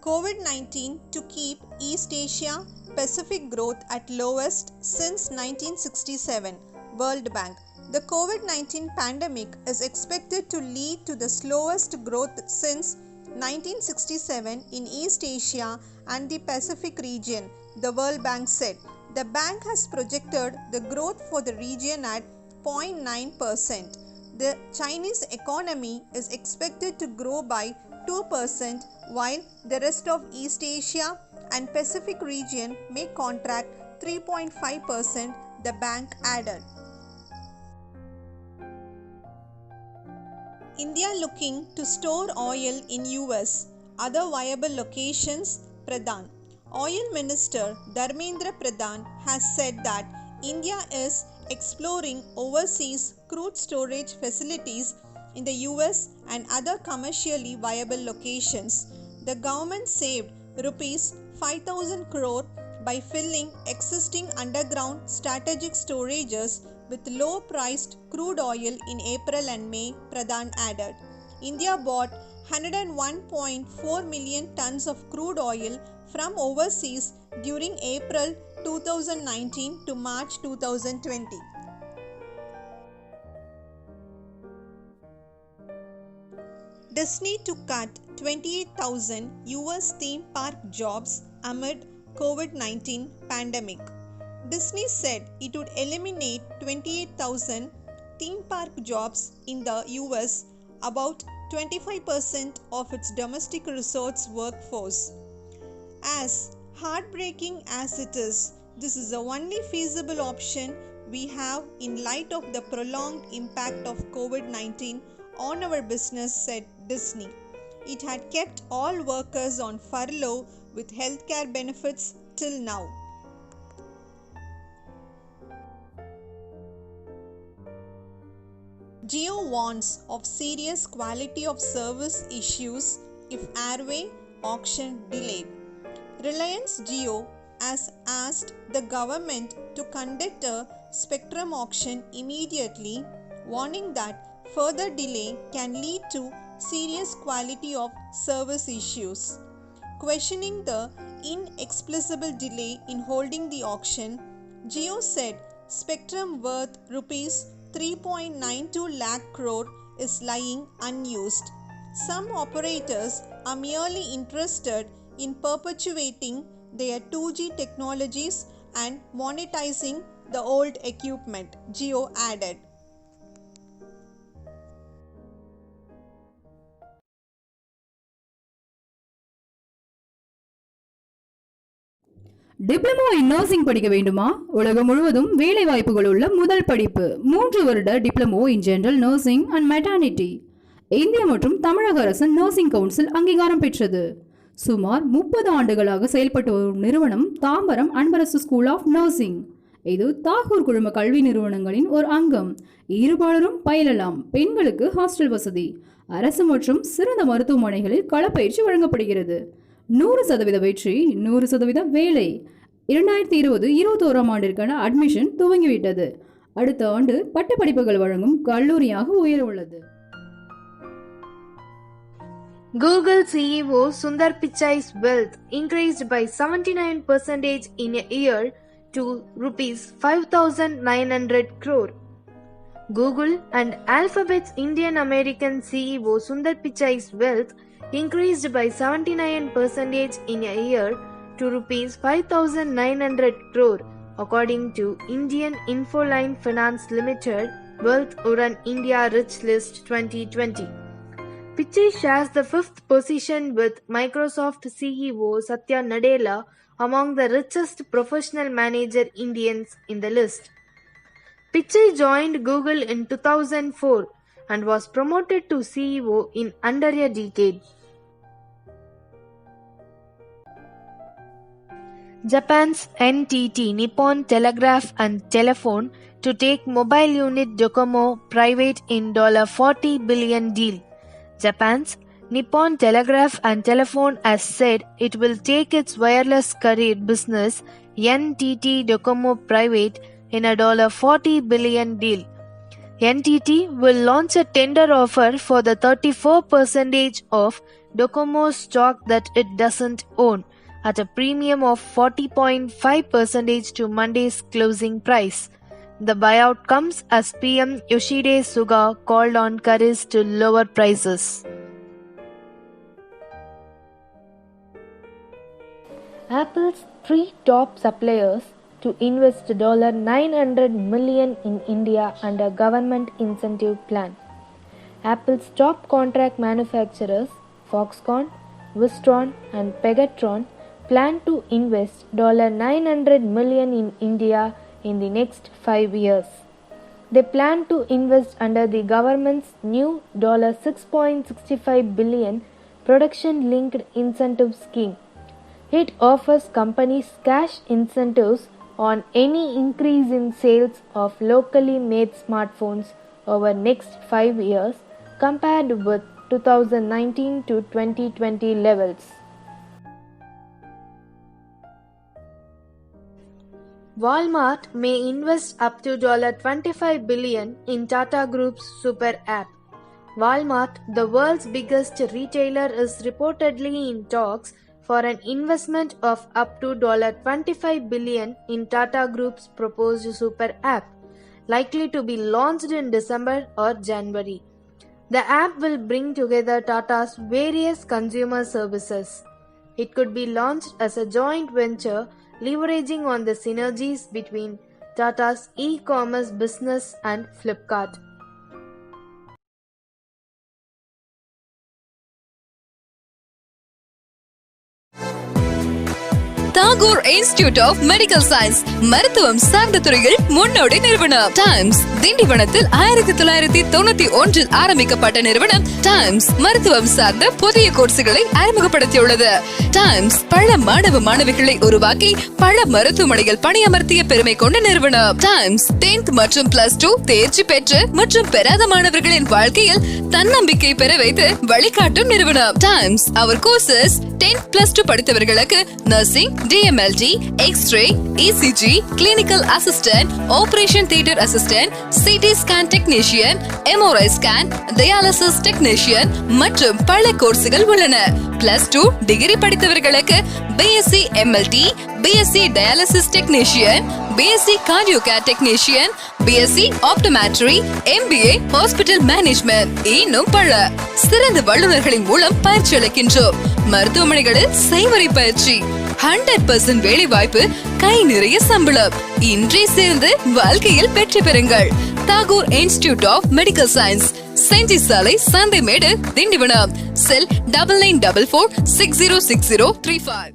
COVID-19 to keep East Asia Pacific growth at lowest since 1967, World Bank. The COVID-19 pandemic is expected to lead to the slowest growth since 1967 in East Asia and the Pacific region, the World Bank said. The bank has projected the growth for the region at 0.9%. The Chinese economy is expected to grow by 2%, while the rest of East Asia and Pacific region may contract 3.5%, the bank added. India looking to store oil in US. Other viable locations, Pradhan. Oil Minister Dharmendra Pradhan has said that India is exploring overseas crude storage facilities in the US and other commercially viable locations. The government saved rupees 5,000 crore by filling existing underground strategic storages with low-priced crude oil in April and May, Pradhan added. India bought 101.4 million tons of crude oil from overseas during April 2019 to March 2020. Disney to cut 28,000 US theme park jobs amid COVID-19 pandemic. Disney said it would eliminate 28,000 theme park jobs in the US, about 25% of its domestic resorts workforce. As heartbreaking as it is, this is the only feasible option we have in light of the prolonged impact of COVID-19 on our business, said Disney. It had kept all workers on furlough with healthcare benefits till now. Jio warns of serious quality of service issues if airway auction delayed. Reliance Jio has asked the government to conduct a spectrum auction immediately, warning that further delay can lead to serious quality of service issues. Questioning the inexplicable delay in holding the auction, Jio said spectrum worth rupees 3.92 lakh crore is lying unused. Some operators are merely interested in perpetuating their 2G technologies and monetizing the old equipment, Jio added. Diploma in nursing படிக்க வேண்டுமா? உலகம் முழுவதும் வேலை வாய்ப்புகள் உள்ள முதல் படிப்பு 3 வருட diploma in general nursing and maternity. இந்திய மற்றும் தமிழக அரசின் நர்சிங் கவுன்சில் அங்கீகாரம் பெற்றது. சுமார் 30 ஆண்டுகளாக செயல்பட்டு வரும் நிறுவனம் Tambaram Anbarasu school of nursing. இது தாகூர் குழும கல்வி நிறுவனங்களின் ஒரு அங்கம். இருபாலரும் பயிலலாம். பெண்களுக்கு ஹாஸ்டல் வசதி. அரசு மற்றும் சிறந்த மருத்துவமனைகளில் களப்பயிற்சி வழங்கப்படுகிறது. 100% வெற்றி, 100% வேலை. 2020-21 ஆண்டிற்கான அட்மிஷன் துவங்கிவிட்டது. அடுத்த ஆண்டு பட்டப்படிப்புகள் வழங்கும் கல்லூரியாக உயர உள்ளது. Google CEO Sundar Pichai's wealth increased by 79% in a year to rupees 5,900 crore. Google and Alphabet's Indian American CEO Sundar Pichai's wealth increased by 79% in a year to rupees 5,900 crore, according to Indian Infoline Finance Limited Wealth Uran India Rich List 2020. Pichai shares the 5th position with Microsoft CEO Satya Nadella among the richest professional manager Indians in the list. Pichai joined Google in 2004 and was promoted to CEO in under a decade. Japan's NTT Nippon Telegraph and Telephone to take mobile unit Docomo private in $40 billion deal. Japan's Nippon Telegraph and Telephone has said it will take its wireless carrier business NTT Docomo private in a $40 billion deal. NTT will launch a tender offer for the 34% of Docomo's stock that it doesn't own at a premium of 40.5% to Monday's closing price. The buyout comes as PM Yoshihide Suga called on Currys to lower prices. Apple's three top suppliers to invest $900 million in India under government incentive plan. Apple's top contract manufacturers, Foxconn, Wistron and Pegatron, plan to invest $900 million in India in the next 5 years. They plan to invest under the government's new $6.65 billion production-linked incentive scheme. It offers companies cash incentives on any increase in sales of locally made smartphones over next 5 years compared with 2019 to 2020 levels. Walmart may invest up to $25 billion in Tata Group's Super App. Walmart, the world's biggest retailer, is reportedly in talks for an investment of up to $25 billion in Tata Group's proposed Super App, likely to be launched in December or January. The app will bring together Tata's various consumer services. It could be launched as a joint venture, leveraging on the synergies between Tata's e-commerce business and Flipkart. Tagore institute of medical science மருத்துவம் சார்ந்த துறையில் முன்னோடி நிறுவனம். Times திண்டிவனத்தில் 1991 ஆரம்பிக்கப்பட்ட நிறுவனம் times மருத்துவம் சார்ந்த புதிய கோர்ஸ்களை அறிமுகப்படுத்தியுள்ளது. டைம்ஸ் பல மாணவ மாணவிகளை உருவாக்கி பல மருத்துவமனைகள் பணியமர்த்திய பெருமை கொண்ட நிறுவனம். டைம்ஸ் 10th மற்றும் +2 தேர்ச்சி பெற்று மற்றும் பெறாத மாணவர்களின் வாழ்க்கையில் தன்னம்பிக்கை பெற வைத்து வழிகாட்டும் நிறுவனம். டைம்ஸ் அவர் கோர்சஸ் 10th+2 படித்தவர்களுக்கு nursing, DMLT, X-ray, ECG, clinical assistant, operation theater assistant, CT scan technician, MRI scan, dialysis technician மற்றும் பல கோர்ஸ்கள் உள்ளன. +2 டிகிரி படித்தவர்களுக்கு BSc MLT, BSc dialysis technician, BSc cardiocare technician, BSc optometry, MBA hospital management இன்னும் பல சிறந்த வல்லுநர்களின் மூலம் பயிற்சி அளிக்கின்றோம். மருத்துவமனைகளில் செய்முறை பயிற்சி, 100% வேலை வாய்ப்பு, கை நிறைய சம்பளம். இன்றே சேர்ந்து வாழ்க்கையில் வெற்றி பெறுங்கள். Tagore institute of medical science, Gingee சாலை, சந்தைமேடு, திண்டிவனம். செல் 9944606035.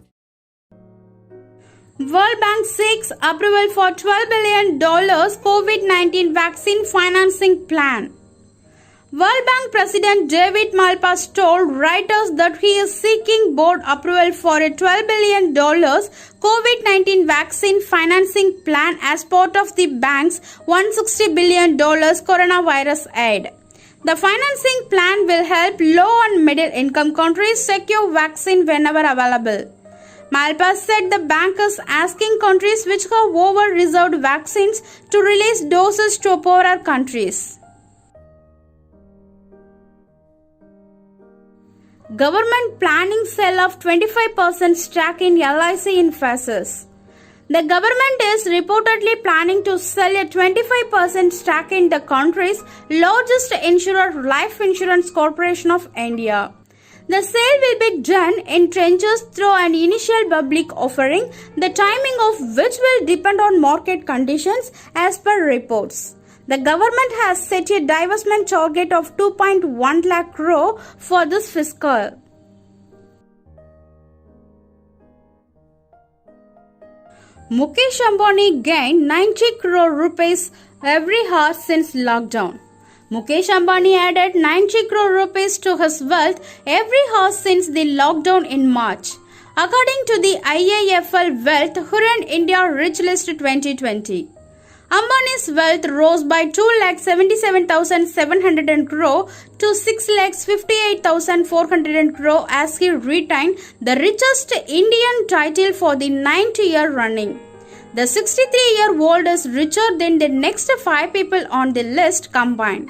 World Bank seeks approval for $12 billion COVID-19 vaccine financing plan. World Bank President David Malpass told Reuters that he is seeking board approval for a $12 billion COVID-19 vaccine financing plan as part of the bank's $160 billion coronavirus aid. The financing plan will help low and middle income countries secure vaccine whenever available. Malpass said the bank is asking countries which have over-reserved vaccines to release doses to poorer countries. Government planning sell of 25% stake in LIC in phases. The government is reportedly planning to sell a 25% stake in the country's largest insurer, Life Insurance Corporation of India. The sale will be done in tranches through an initial public offering, the timing of which will depend on market conditions as per reports. The government has set a divestment target of 2.1 lakh crore for this fiscal. Mukesh Ambani gained 90 crore rupees every hour since lockdown. Mukesh Ambani added 90 crore rupees to his wealth every hour since the lockdown in March, according to the IIFL Wealth Hurricane India Rich List 2020. Ambani's wealth rose by 2,77,700 crore to 6,58,400 crore as he retained the richest Indian title for the 9th year running. The 63-year-old is richer than the next 5 people on the list combined.